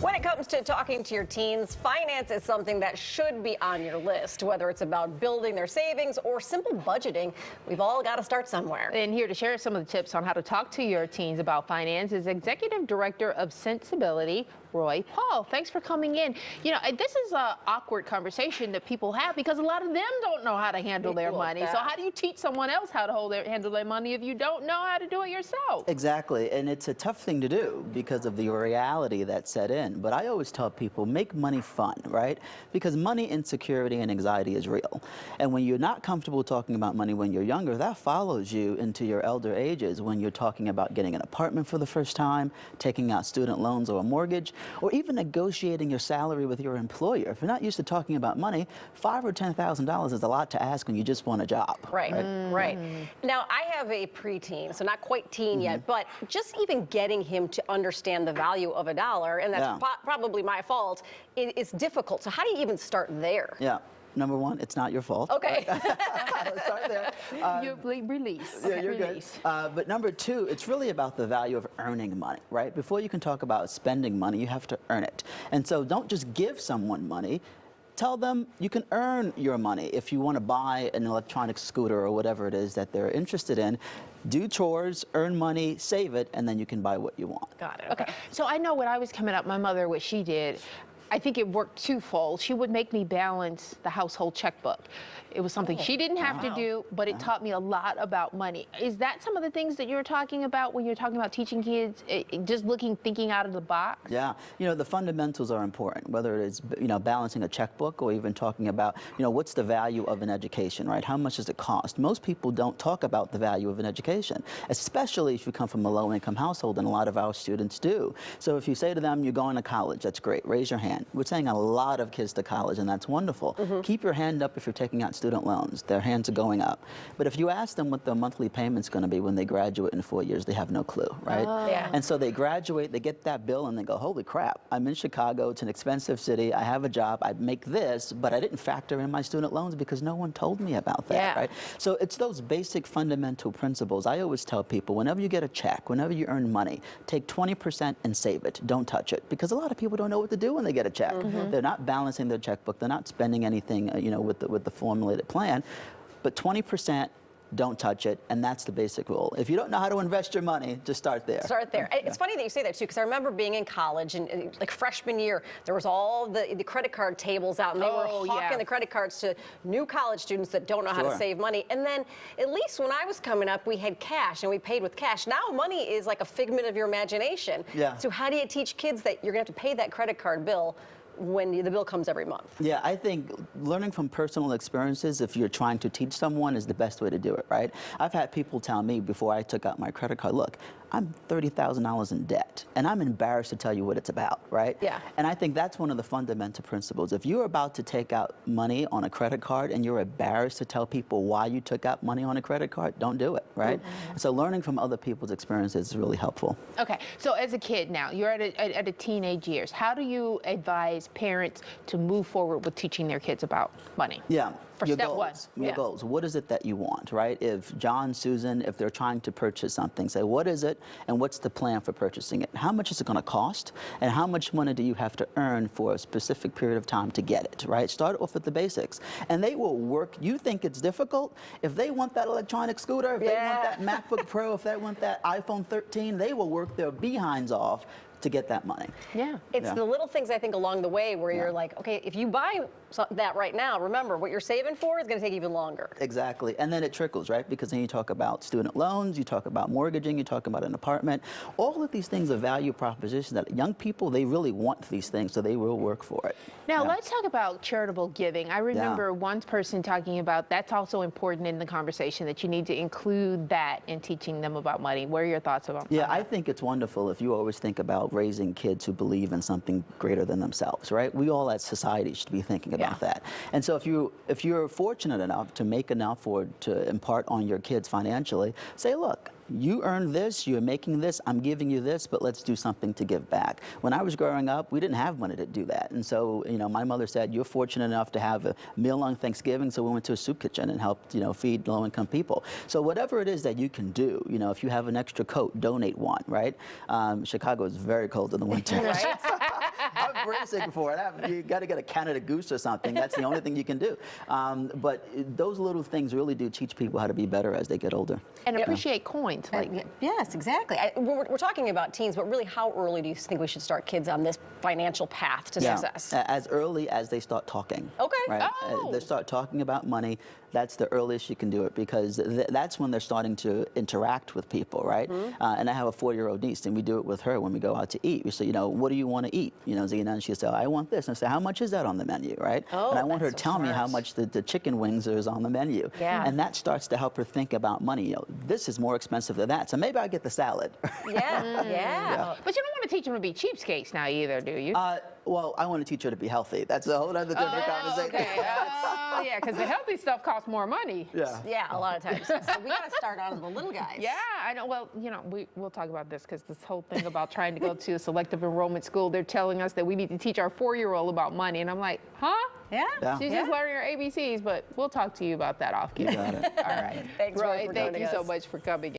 When it comes to talking to your teens, finance is something that should be on your list. Whether it's about building their savings or simple budgeting, we've all got to start somewhere. And here to share some of the tips on how to talk to your teens about finance is Executive Director of Sensibility, Roy Paul. Thanks for coming in. You know, this is an awkward conversation that people have because a lot of them don't know how to handle their money. So how do you teach someone else how to handle their money if you don't know how to do it yourself? Exactly, and it's a tough thing to do because of the reality that's set in. But I always tell people, make money fun, right? Because money insecurity and anxiety is real. And when you're not comfortable talking about money when you're younger, that follows you into your elder ages when you're talking about getting an apartment for the first time, taking out student loans or a mortgage, or even negotiating your salary with your employer. If you're not used to talking about money, $5,000 or $10,000 is a lot to ask when you just want a job. Right, right. Now, I have a preteen, so not quite teen yet, but just even getting him to understand the value of a dollar, and that's probably my fault, it's difficult. So how do you even start there? Yeah. Number one, it's not your fault. Okay. Start there. You release. Yeah, you're good. But number two, it's really about the value of earning money, right? Before you can talk about spending money, you have to earn it. And so don't just give someone money. Tell them you can earn your money. If you want to buy an electronic scooter or whatever it is that they're interested in, do chores, earn money, save it, and then you can buy what you want. Got it. Okay. So I know when I was coming up, my mother, what she did, I think it worked twofold. She would make me balance the household checkbook. It was something she didn't have to do, but it taught me a lot about money. Is that some of the things that you're talking about when you're talking about teaching kids, just thinking out of the box? Yeah, you know, the fundamentals are important, whether it is, you know, balancing a checkbook or even talking about, you know, what's the value of an education, right? How much does it cost? Most people don't talk about the value of an education, especially if you come from a low-income household, and a lot of our students do. So if you say to them, you're going to college, that's great, raise your hand. We're sending a lot of kids to college, and that's wonderful. Keep your hand up if you're taking out student loans. Their hands are going up. But if you ask them what the monthly payment's going to be when they graduate in 4 years, they have no clue, right? Yeah. And so they graduate, they get that bill, and they go, holy crap, I'm in Chicago, it's an expensive city, I have a job, I make this, but I didn't factor in my student loans because no one told me about that, right? So it's those basic fundamental principles. I always tell people, whenever you get a check, whenever you earn money, take 20% and save it. Don't touch it. Because a lot of people don't know what to do when they get a check. They're not balancing their checkbook. They're not spending anything, you know, with the formulated plan. But 20%, don't touch it, and that's the basic rule. If you don't know how to invest your money, just start there. Start there. It's funny that you say that, too, because I remember being in college, and like freshman year, there was all the credit card tables out, and they were hawking the credit cards to new college students that don't know how to save money. And then, at least when I was coming up, we had cash, and we paid with cash. Now money is like a figment of your imagination. Yeah. So how do you teach kids that you're going to have to pay that credit card bill when the bill comes every month? Yeah, I think learning from personal experiences, if you're trying to teach someone, is the best way to do it, right? I've had people tell me before I took out my credit card, look, I'm $30,000 in debt, and I'm embarrassed to tell you what it's about, right? Yeah. And I think that's one of the fundamental principles. If you're about to take out money on a credit card and you're embarrassed to tell people why you took out money on a credit card, don't do it, right? So learning from other people's experiences is really helpful. Okay, so as a kid now, you're at a teenage years. How do you advise parents to move forward with teaching their kids about money? Yeah. For your step goals, one. Your goals. What is it that you want, right? If John, Susan, if they're trying to purchase something, say, what is it and what's the plan for purchasing it? How much is it going to cost? And how much money do you have to earn for a specific period of time to get it, right? Start off with the basics. And they will work. You think it's difficult? If they want that electronic scooter, if they want that MacBook Pro, if they want that iPhone 13, they will work their behinds off to get that money. Yeah. It's the little things, I think, along the way where you're like, okay, if you buy that right now, remember, what you're saving for is going to take even longer. Exactly. And then it trickles, right? Because then you talk about student loans, you talk about mortgaging, you talk about an apartment. All of these things are value propositions that young people, they really want these things, so they will work for it. Now, let's talk about charitable giving. I remember one person talking about that's also important in the conversation, that you need to include that in teaching them about money. What are your thoughts about that? Yeah, I think it's wonderful if you always think about raising kids who believe in something greater than themselves, right? We all as society should be thinking about that. And so if you're fortunate enough to make enough or to impart on your kids financially, say, look, you earned this, you're making this, I'm giving you this, but let's do something to give back. When I was growing up, we didn't have money to do that. And so, you know, my mother said, you're fortunate enough to have a meal on Thanksgiving, so we went to a soup kitchen and helped, you know, feed low-income people. So whatever it is that you can do, you know, if you have an extra coat, donate one, right? Chicago is very cold in the winter. racing for it. You got to get a Canada Goose or something. That's the only thing you can do. But those little things really do teach people how to be better as they get older. And appreciate coins. Like, yes, exactly. We're talking about teens, but really, how early do you think we should start kids on this financial path to success? As early as they start talking. Okay. Right? Oh. They start talking about money. That's the earliest you can do it, because that's when they're starting to interact with people, right? And I have a 4-year-old niece, and we do it with her when we go out to eat. We say, you know, what do you want to eat? You know, Zena, and she'll say, I want this. And I say, how much is that on the menu, right? Oh, and I want her to that's tell so me how smart. much the chicken wings is on the menu. Yeah. And that starts to help her think about money. You know, this is more expensive than that, so maybe I'll get the salad. Yeah. but you don't want to teach them to be cheapskates now either, do you? Well, I want to teach her to be healthy. That's a whole other different conversation. Okay. Yeah, because the healthy stuff costs more money. Yeah, a lot of times. So we got to start on the little guys. Yeah, I know. Well, you know, we'll talk about this because this whole thing about trying to go to a selective enrollment school, they're telling us that we need to teach our 4-year-old about money. And I'm like, huh? Yeah. She's just learning her ABCs, but we'll talk to you about that off camera. got it. All right. Thanks, Roy, Roy, for thank joining you so us. much for coming.